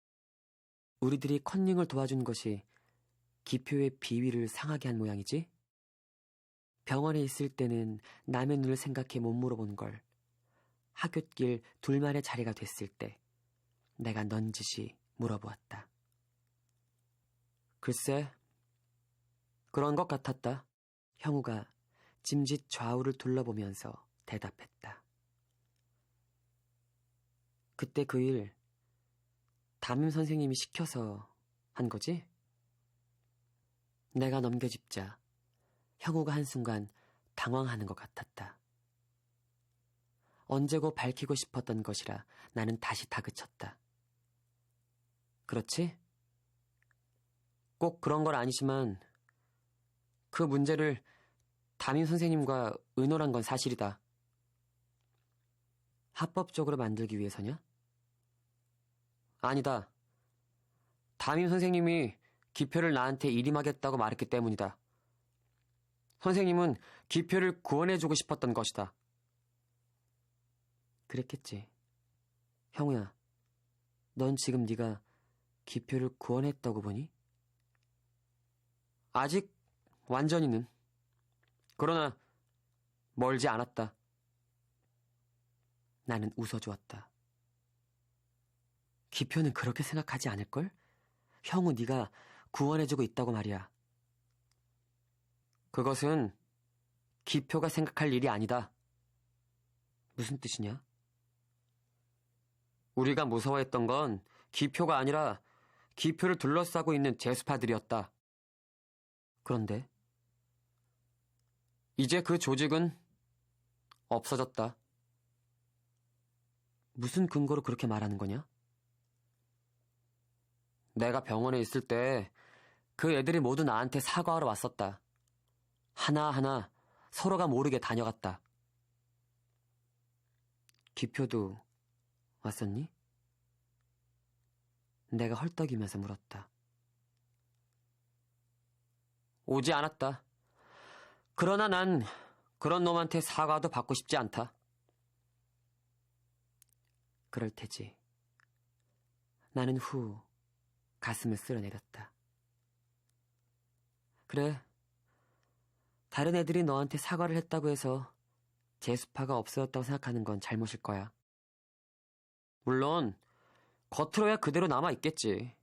우리들이 컨닝을 도와준 것이 기표의 비위를 상하게 한 모양이지? 병원에 있을 때는 남의 눈을 생각해 못 물어본 걸 학교길 둘만의 자리가 됐을 때 내가 넌지시 물어보았다. 글쎄, 그런 것 같았다. 형우가 짐짓 좌우를 둘러보면서 대답했다. 그때 그 일 담임 선생님이 시켜서 한 거지? 내가 넘겨짚자 형우가 한순간 당황하는 것 같았다. 언제고 밝히고 싶었던 것이라 나는 다시 다그쳤다. 그렇지? 꼭 그런 건 아니지만 그 문제를 담임 선생님과 의논한 건 사실이다. 합법적으로 만들기 위해서냐? 아니다. 담임 선생님이 기표를 나한테 일임하겠다고 말했기 때문이다. 선생님은 기표를 구원해주고 싶었던 것이다. 그랬겠지. 형우야, 넌 지금 네가 기표를 구원했다고 보니? 아직 완전히는. 그러나 멀지 않았다. 나는 웃어주었다. 기표는 그렇게 생각하지 않을걸? 형우 네가 구원해주고 있다고 말이야. 그것은 기표가 생각할 일이 아니다. 무슨 뜻이냐? 우리가 무서워했던 건 기표가 아니라 기표를 둘러싸고 있는 제수파들이었다. 그런데 이제 그 조직은 없어졌다. 무슨 근거로 그렇게 말하는 거냐? 내가 병원에 있을 때 그 애들이 모두 나한테 사과하러 왔었다. 하나하나 서로가 모르게 다녀갔다. 기표도 왔었니? 내가 헐떡이면서 물었다. 오지 않았다. 그러나 난 그런 놈한테 사과도 받고 싶지 않다. 그럴 테지. 나는 후 가슴을 쓸어내렸다. 그래. 다른 애들이 너한테 사과를 했다고 해서 제수파가 없어졌다고 생각하는 건 잘못일 거야. 물론 겉으로야 그대로 남아있겠지.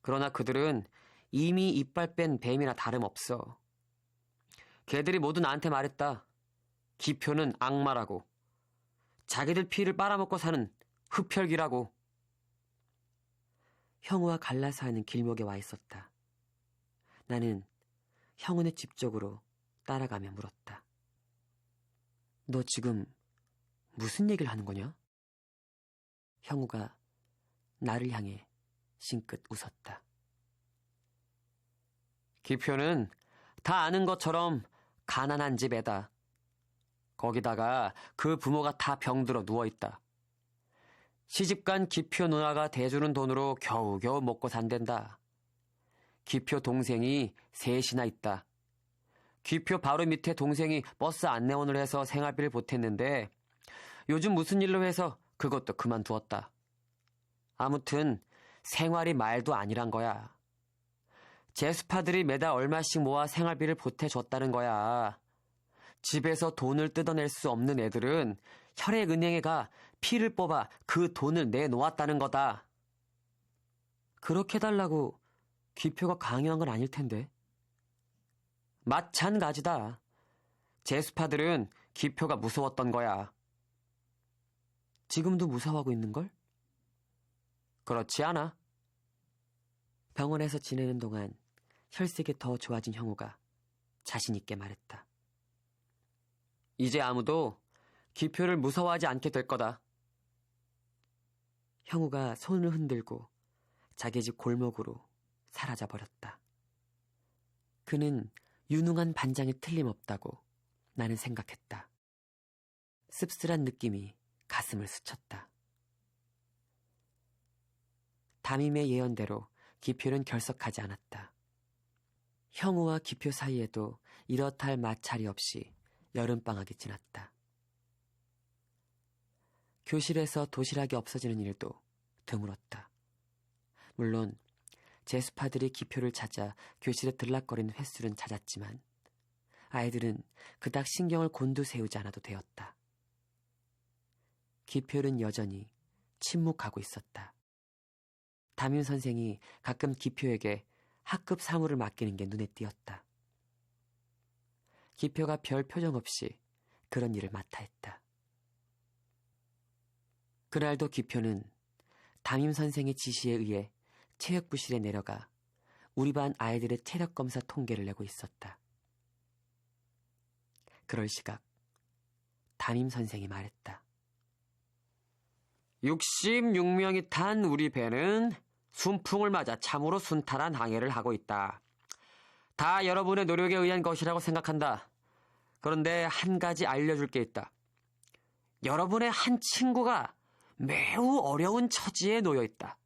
그러나 그들은 이미 이빨 뺀 뱀이나 다름없어. 걔들이 모두 나한테 말했다. 기표는 악마라고. 자기들 피를 빨아먹고 사는 흡혈귀라고. 형우와 갈라서 하는 길목에 와 있었다. 나는 형우네 집 쪽으로 따라가며 물었다. 너 지금 무슨 얘기를 하는 거냐? 형우가 나를 향해 싱긋 웃었다. 기표는 다 아는 것처럼 가난한 집 애다. 거기다가 그 부모가 다 병들어 누워있다. 시집간 기표 누나가 대주는 돈으로 겨우겨우 먹고 산댄다. 기표 동생이 셋이나 있다. 기표 바로 밑에 동생이 버스 안내원을 해서 생활비를 보탰는데 요즘 무슨 일로 해서 그것도 그만두었다. 아무튼 생활이 말도 아니란 거야. 제수파들이 매달 얼마씩 모아 생활비를 보태줬다는 거야. 집에서 돈을 뜯어낼 수 없는 애들은 혈액은행에 가 피를 뽑아 그 돈을 내놓았다는 거다. 그렇게 해달라고 기표가 강요한 건 아닐 텐데. 마찬가지다. 제수파들은 기표가 무서웠던 거야. 지금도 무서워하고 있는걸? 그렇지 않아. 병원에서 지내는 동안 혈색이 더 좋아진 형우가 자신 있게 말했다. 이제 아무도 기표를 무서워하지 않게 될 거다. 형우가 손을 흔들고 자기 집 골목으로 사라져버렸다. 그는 유능한 반장이 틀림없다고 나는 생각했다. 씁쓸한 느낌이 가슴을 스쳤다. 담임의 예언대로 기표는 결석하지 않았다. 형우와 기표 사이에도 이렇다 할 마찰이 없이 여름방학이 지났다. 교실에서 도시락이 없어지는 일도 드물었다. 물론 제수파들이 기표를 찾아 교실에 들락거리는 횟수는 잦았지만 아이들은 그닥 신경을 곤두세우지 않아도 되었다. 기표는 여전히 침묵하고 있었다. 담임 선생이 가끔 기표에게 학급 사무를 맡기는 게 눈에 띄었다. 기표가 별 표정 없이 그런 일을 맡아 했다. 그날도 기표는 담임 선생의 지시에 의해 체육부실에 내려가 우리 반 아이들의 체력검사 통계를 내고 있었다. 그럴 시각 담임 선생이 말했다. 66명이 탄 우리 배는 순풍을 맞아 참으로 순탄한 항해를 하고 있다. 다 여러분의 노력에 의한 것이라고 생각한다. 그런데 한 가지 알려줄 게 있다. 여러분의 한 친구가 매우 어려운 처지에 놓여 있다.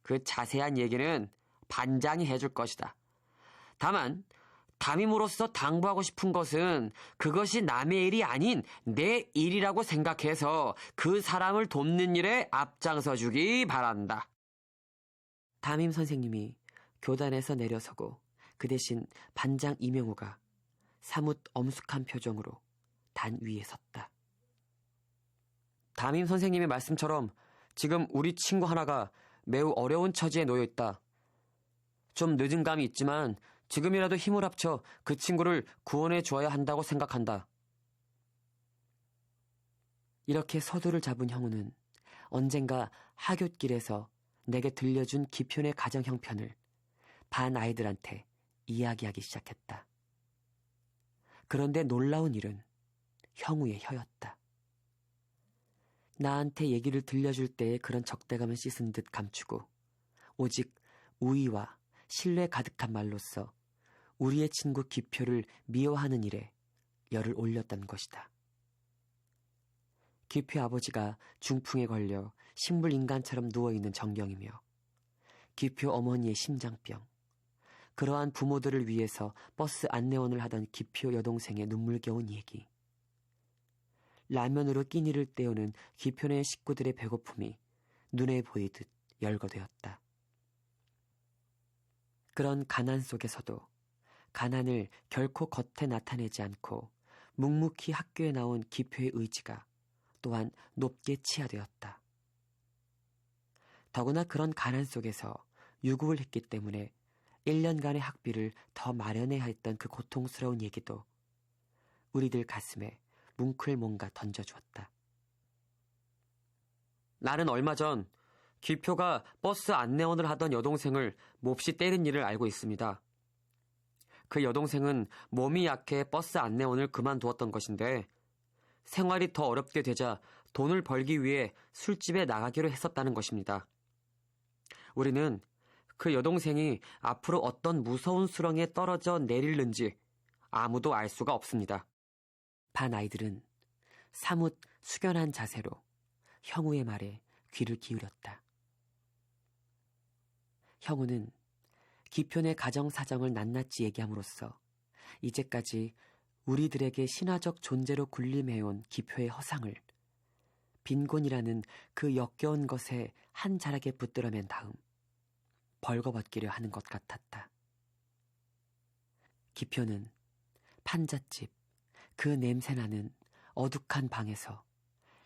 그 자세한 얘기는 반장이 해줄 것이다. 다만 담임으로서 당부하고 싶은 것은 그것이 남의 일이 아닌 내 일이라고 생각해서 그 사람을 돕는 일에 앞장서 주기 바란다. 담임 선생님이 교단에서 내려서고 그 대신 반장 이명우가 사뭇 엄숙한 표정으로 단 위에 섰다. 담임 선생님의 말씀처럼 지금 우리 친구 하나가 매우 어려운 처지에 놓여 있다. 좀 늦은 감이 있지만 지금이라도 힘을 합쳐 그 친구를 구원해 주어야 한다고 생각한다. 이렇게 서두를 잡은 형우는 언젠가 하굣길에서 내게 들려준 기편의 가정 형편을 반 아이들한테 이야기하기 시작했다. 그런데 놀라운 일은 형우의 혀였다. 나한테 얘기를 들려줄 때의 그런 적대감을 씻은 듯 감추고 오직 우위와 신뢰 가득한 말로써 우리의 친구 기표를 미워하는 일에 열을 올렸다는 것이다. 기표 아버지가 중풍에 걸려 식물인간처럼 누워있는 정경이며 기표 어머니의 심장병, 그러한 부모들을 위해서 버스 안내원을 하던 기표 여동생의 눈물겨운 얘기, 라면으로 끼니를 때우는 기표네 식구들의 배고픔이 눈에 보이듯 열거되었다. 그런 가난 속에서도 가난을 결코 겉에 나타내지 않고 묵묵히 학교에 나온 기표의 의지가 또한 높게 치하되었다. 더구나 그런 가난 속에서 유급을 했기 때문에 1년간의 학비를 더 마련해야 했던 그 고통스러운 얘기도 우리들 가슴에 뭉클 뭔가 던져주었다. 나는 얼마 전 기표가 버스 안내원을 하던 여동생을 몹시 때린 일을 알고 있습니다. 그 여동생은 몸이 약해 버스 안내원을 그만두었던 것인데 생활이 더 어렵게 되자 돈을 벌기 위해 술집에 나가기로 했었다는 것입니다. 우리는 그 여동생이 앞으로 어떤 무서운 수렁에 떨어져 내릴는지 아무도 알 수가 없습니다. 반 아이들은 사뭇 숙연한 자세로 형우의 말에 귀를 기울였다. 형우는 기편의 가정 사정을 낱낱이 얘기함으로써 이제까지 우리들에게 신화적 존재로 군림해온 기표의 허상을 빈곤이라는 그 역겨운 것에 한 자락에 붙들어맨 다음 벌거벗기려 하는 것 같았다. 기표는 판잣집, 그 냄새나는 어둑한 방에서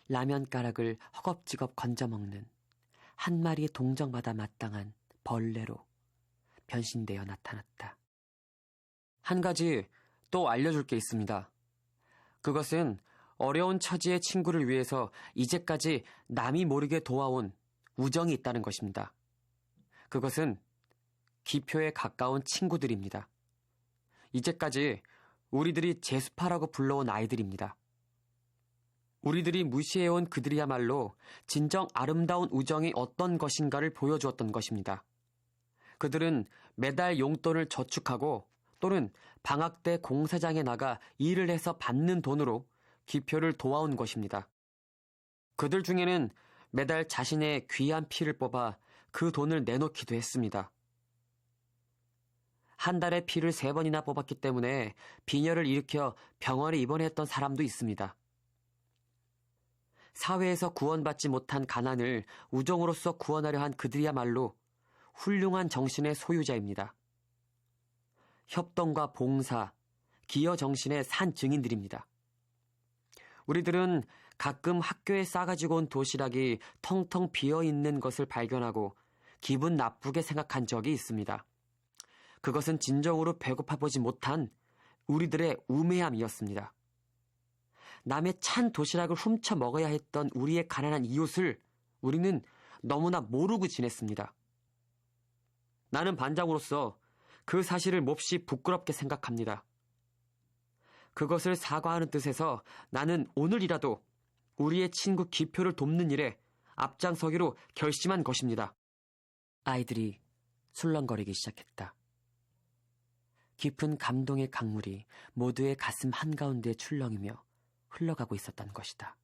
라면가락을 허겁지겁 건져먹는 한 마리의 동정마다 마땅한 벌레로 변신되어 나타났다. 한 가지 또 알려줄 게 있습니다. 그것은 어려운 처지의 친구를 위해서 이제까지 남이 모르게 도와온 우정이 있다는 것입니다. 그것은 기표에 가까운 친구들입니다. 이제까지 우리들이 제수파라고 불러온 아이들입니다. 우리들이 무시해온 그들이야말로 진정 아름다운 우정이 어떤 것인가를 보여주었던 것입니다. 그들은 매달 용돈을 저축하고 또는 방학 때 공사장에 나가 일을 해서 받는 돈으로 기표를 도와온 것입니다. 그들 중에는 매달 자신의 귀한 피를 뽑아 그 돈을 내놓기도 했습니다. 한 달에 피를 3번이나 뽑았기 때문에 빈혈을 일으켜 병원에 입원했던 사람도 있습니다. 사회에서 구원받지 못한 가난을 우정으로서 구원하려 한 그들이야말로 훌륭한 정신의 소유자입니다. 협동과 봉사, 기여 정신의 산 증인들입니다. 우리들은 가끔 학교에 싸가지고 온 도시락이 텅텅 비어있는 것을 발견하고 기분 나쁘게 생각한 적이 있습니다. 그것은 진정으로 배고파보지 못한 우리들의 우매함이었습니다. 남의 찬 도시락을 훔쳐 먹어야 했던 우리의 가난한 이웃을 우리는 너무나 모르고 지냈습니다. 나는 반장으로서 그 사실을 몹시 부끄럽게 생각합니다. 그것을 사과하는 뜻에서 나는 오늘이라도 우리의 친구 기표를 돕는 일에 앞장서기로 결심한 것입니다. 아이들이 술렁거리기 시작했다. 깊은 감동의 강물이 모두의 가슴 한가운데 출렁이며 흘러가고 있었던 것이다.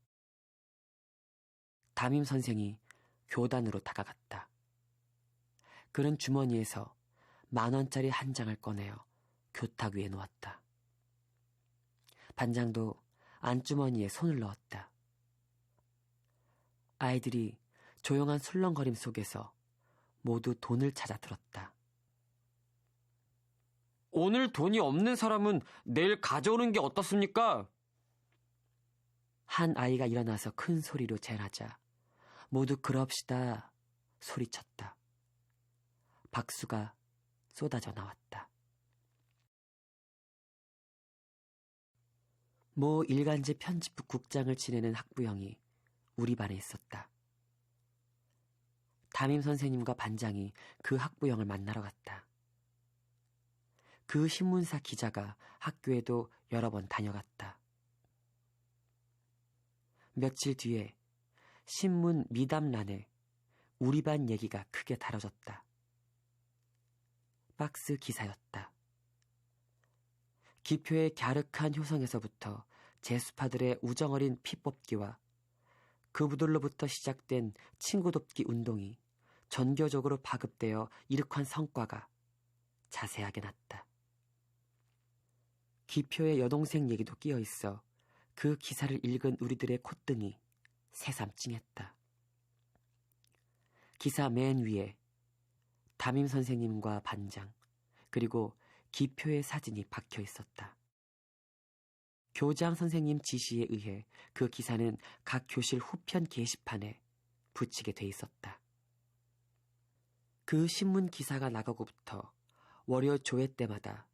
담임 선생이 교단으로 다가갔다. 그는 주머니에서 10,000원짜리 한 장을 꺼내어 교탁 위에 놓았다. 반장도 안주머니에 손을 넣었다. 아이들이 조용한 술렁거림 속에서 모두 돈을 찾아 들었다. 오늘 돈이 없는 사람은 내일 가져오는 게 어떻습니까? 한 아이가 일어나서 큰 소리로 제라자 모두 그럽시다 소리쳤다. 박수가 쏟아져 나왔다. 모 일간지 편집부 국장을 지내는 학부형이 우리 반에 있었다. 담임 선생님과 반장이 그 학부형을 만나러 갔다. 그 신문사 기자가 학교에도 여러 번 다녀갔다. 며칠 뒤에 신문 미담란에 우리 반 얘기가 크게 다뤄졌다. 박스 기사였다. 기표의 갸륵한 효성에서부터 제수파들의 우정어린 피뽑기와 그부들로부터 시작된 친구 돕기 운동이 전교적으로 파급되어 이룩한 성과가 자세하게 났다. 기표의 여동생 얘기도 끼어 있어 그 기사를 읽은 우리들의 콧등이 새삼 찡했다. 기사 맨 위에 담임 선생님과 반장, 그리고 기표의 사진이 박혀 있었다. 교장 선생님 지시에 의해 그 기사는 각 교실 후편 게시판에 붙이게 돼 있었다. 그 신문 기사가 나가고부터 월요 조회 때마다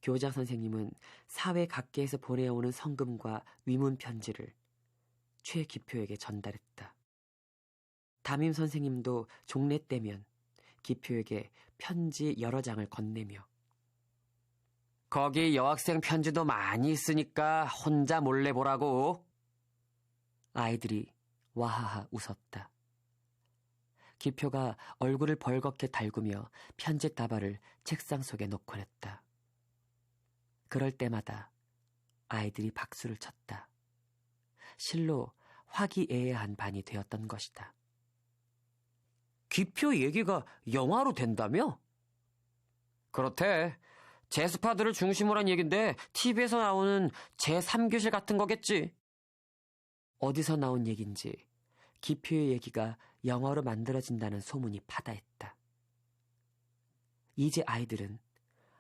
교장 선생님은 사회 각계에서 보내오는 성금과 위문 편지를 최 기표에게 전달했다. 담임 선생님도 종례 때면 기표에게 편지 여러 장을 건네며 거기 여학생 편지도 많이 있으니까 혼자 몰래 보라고. 아이들이 와하하 웃었다. 기표가 얼굴을 벌겋게 달구며 편지 다발을 책상 속에 놓곤 했다. 그럴 때마다 아이들이 박수를 쳤다. 실로 화기애애한 반이 되었던 것이다. 기표 얘기가 영화로 된다며? 그렇대. 제수파들을 중심으로 한 얘긴데 TV에서 나오는 제3교실 같은 거겠지. 어디서 나온 얘긴지 기표의 얘기가 영화로 만들어진다는 소문이 파다했다. 이제 아이들은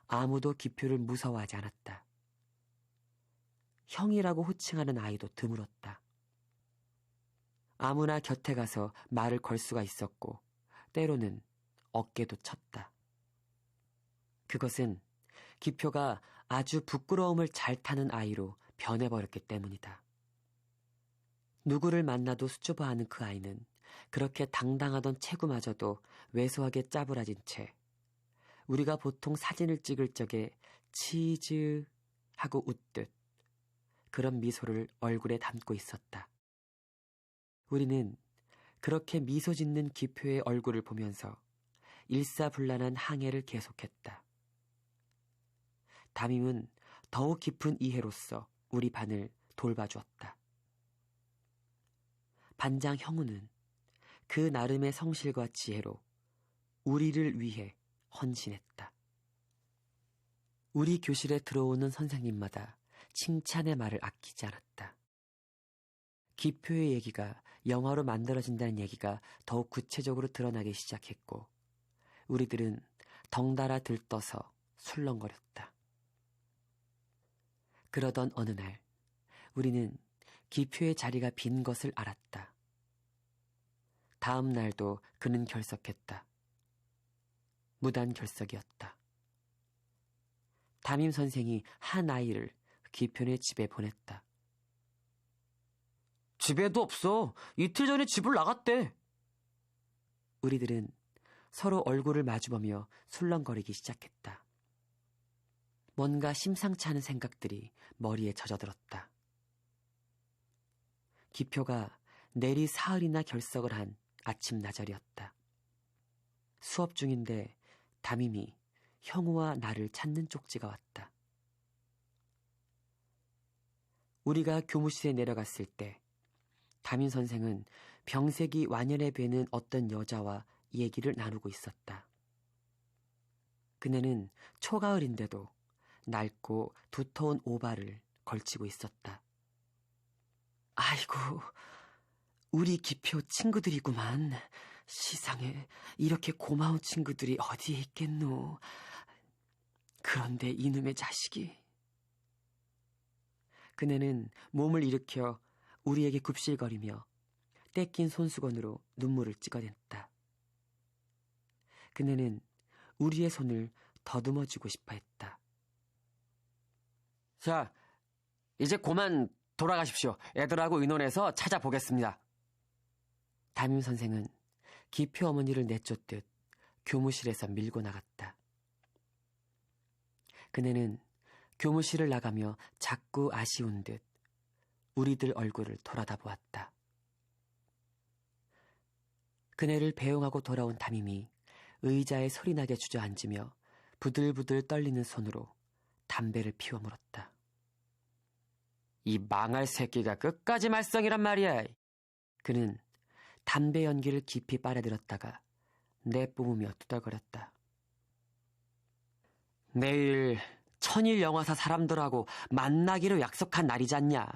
아무도 기표를 무서워하지 않았다. 형이라고 호칭하는 아이도 드물었다. 아무나 곁에 가서 말을 걸 수가 있었고 때로는 어깨도 쳤다. 그것은 기표가 아주 부끄러움을 잘 타는 아이로 변해버렸기 때문이다. 누구를 만나도 수줍어하는 그 아이는 그렇게 당당하던 체구마저도 왜소하게 짜부라진 채 우리가 보통 사진을 찍을 적에 치즈 하고 웃듯 그런 미소를 얼굴에 담고 있었다. 우리는 그렇게 미소 짓는 기표의 얼굴을 보면서 일사불란한 항해를 계속했다. 담임은 더욱 깊은 이해로서 우리 반을 돌봐주었다. 반장 형우는 그 나름의 성실과 지혜로 우리를 위해 헌신했다. 우리 교실에 들어오는 선생님마다 칭찬의 말을 아끼지 않았다. 기표의 얘기가 영화로 만들어진다는 얘기가 더욱 구체적으로 드러나기 시작했고 우리들은 덩달아 들떠서 술렁거렸다. 그러던 어느 날 우리는 기표의 자리가 빈 것을 알았다. 다음 날도 그는 결석했다. 무단 결석이었다. 담임 선생이 한 아이를 기표네 집에 보냈다. 집에도 없어. 이틀 전에 집을 나갔대. 우리들은 서로 얼굴을 마주보며 술렁거리기 시작했다. 뭔가 심상치 않은 생각들이 머리에 젖어들었다. 기표가 내리 사흘이나 결석을 한 아침 나절이었다. 수업 중인데 담임이 형우와 나를 찾는 쪽지가 왔다. 우리가 교무실에 내려갔을 때 담임 선생은 병색이 완연해 배는 어떤 여자와 얘기를 나누고 있었다. 그네는 초가을인데도 낡고 두터운 오발을 걸치고 있었다. 아이고, 우리 기표 친구들이구만. 세상에 이렇게 고마운 친구들이 어디에 있겠노. 그런데 이놈의 자식이. 그네는 몸을 일으켜 우리에게 굽실거리며 떼낀 손수건으로 눈물을 찍어댔다. 그네는 우리의 손을 더듬어주고 싶어 했다. 자, 이제 그만 돌아가십시오. 애들하고 의논해서 찾아보겠습니다. 담임 선생은 기표 어머니를 내쫓듯 교무실에서 밀고 나갔다. 그네는 교무실을 나가며 자꾸 아쉬운 듯 우리들 얼굴을 돌아다 보았다. 그네를 배웅하고 돌아온 담임이 의자에 소리나게 주저앉으며 부들부들 떨리는 손으로 담배를 피워 물었다. 이 망할 새끼가 끝까지 말썽이란 말이야. 그는 담배 연기를 깊이 빨아들였다가 내뿜으며 투덜거렸다. 내일 천일 영화사 사람들하고 만나기로 약속한 날이잖냐.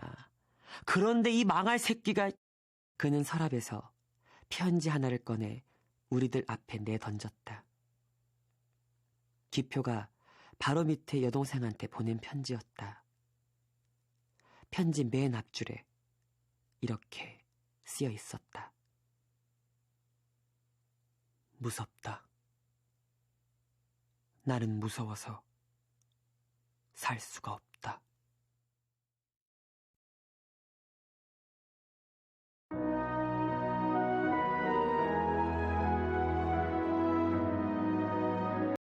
그런데 이 망할 새끼가. 그는 서랍에서 편지 하나를 꺼내 우리들 앞에 내던졌다. 기표가 바로 밑에 여동생한테 보낸 편지였다. 편지 맨 앞줄에 이렇게 쓰여 있었다. 무섭다. 나는 무서워서 살 수가 없다.